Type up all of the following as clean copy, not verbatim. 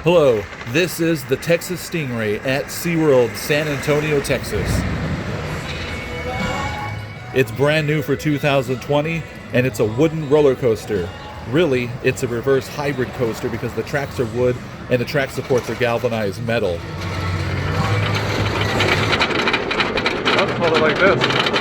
Hello, this is the Texas Stingray at SeaWorld San Antonio, Texas. It's brand new for 2020, and it's a wooden roller coaster. Really, it's a reverse hybrid coaster because the tracks are wood and the track supports are galvanized metal. Let's hold it like this.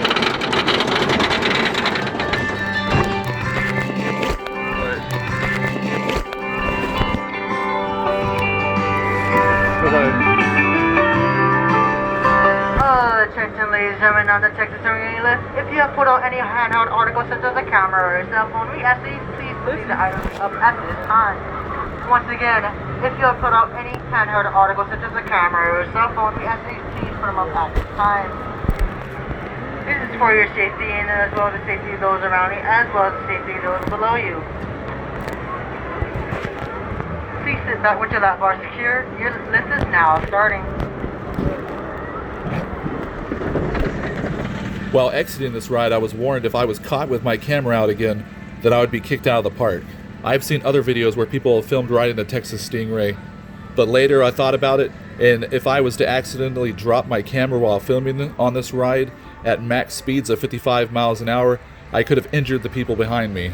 Attention ladies and gentlemen on the Texas Stingray list. If you have put out any handheld articles such as a camera or a cell phone, we ask that you please leave the items up at this time. Once again, if you have put out any handheld articles such as a camera or a cell phone, we ask that you please put them up at this time. This is for your safety and as well as the safety of those around you, as well as the safety of those below you. Please sit back with your lap bar secure. Your list is now starting. While exiting this ride, I was warned if I was caught with my camera out again, that I would be kicked out of the park. I've seen other videos where people have filmed riding the Texas Stingray, but later I thought about it, and if I was to accidentally drop my camera while filming on this ride at max speeds of 55 miles an hour, I could have injured the people behind me.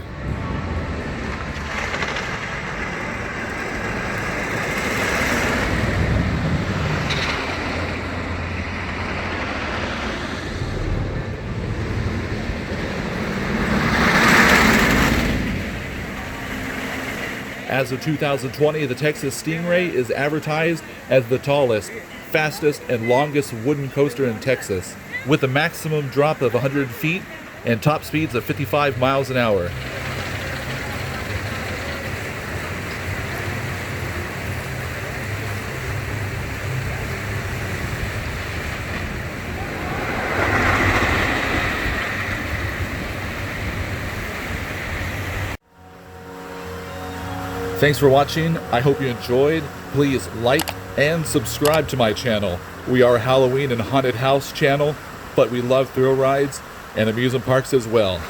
As of 2020, the Texas Stingray is advertised as the tallest, fastest, and longest wooden coaster in Texas, with a maximum drop of 100 feet and top speeds of 55 miles an hour. Thanks for watching. I hope you enjoyed. Please like and subscribe to my channel. We are a Halloween and haunted house channel, but we love thrill rides and amusement parks as well.